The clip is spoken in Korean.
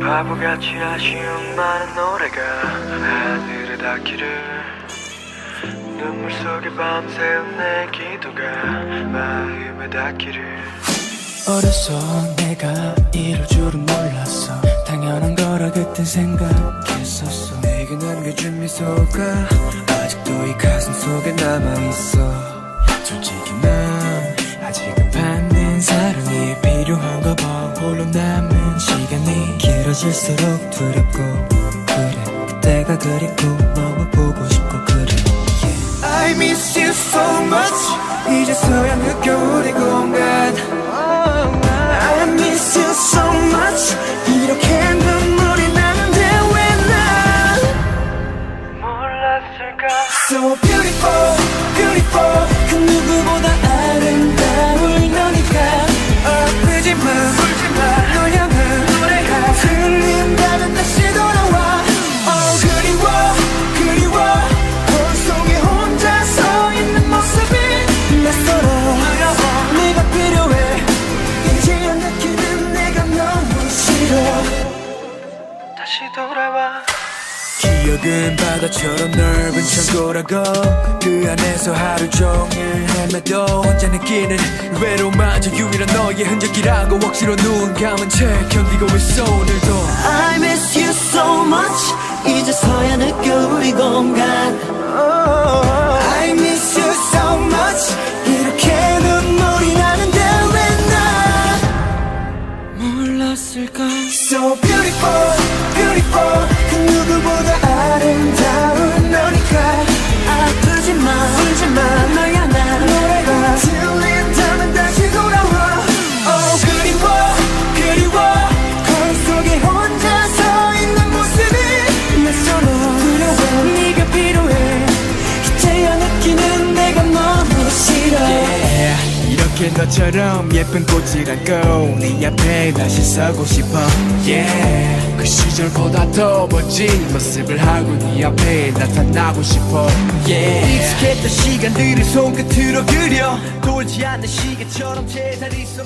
바보같이 아쉬운 많은 노래가 하늘에 닿기를 눈물 속에 밤새운 내 기도가 마음에 닿기를 어려서 내가 이럴 줄은 몰랐어 당연한 거라 그땐 생각했었어 내게 남겨준 미소가 아직도 이 가슴 속에 남아있어 솔직히 난 아직은 받는 사랑이 필요한가 봐 홀로 남은 시간이 길어질수록 두렵고 그래 그때가 그립고 너무 보고 싶고 그래 I miss you so much 이제서야 느껴 우리 공간 I miss you so much 이렇게 눈물이 나는데 왜 난 몰랐을까 So beautiful, beautiful 그 누구보다 아름다울 너니까 아프지마, 울지마 널 향한 노래가 들린다면 다시 돌아와 Oh 그리워, 그리워 거울 속에 혼자 서 있는 모습이 낯설어 네가 필요해 이제야 느끼는 내가 너무 싫어 다시 돌아와 기억은 바다처럼 넓은 창고라고 그 안에서 하루 종일 헤매도 혼자 느끼는 외로움마저 유일한 너의 흔적이라고 억지로 눈 감은 채 견디고 있어 오늘도 I miss you so much 이제서야 느껴 우리 공간 I miss you so much 이렇게 눈물이 나는데 왜 난 몰랐을까 So beautiful, beautiful 그 누구보다 아름다운 너니까 아프지마 울지마 널 향한 노래가 들린다면 다시 돌아와 Oh 그리워, 그리워 거울 속에 혼자 서 있는 모습이 낯설어 두려워 네가 필요해 이제야 느끼는 내가 너무 싫어 이렇게 너처럼 예쁜 꽃이라고 네 앞에 다시 서고 싶어 yeah. 그 시절보다 더 멋진 모습을 하고 네 앞에 나타나고 싶어 yeah. 익숙했던 시간들을 손끝으로 그려 돌지 않는 시계처럼 제자리 서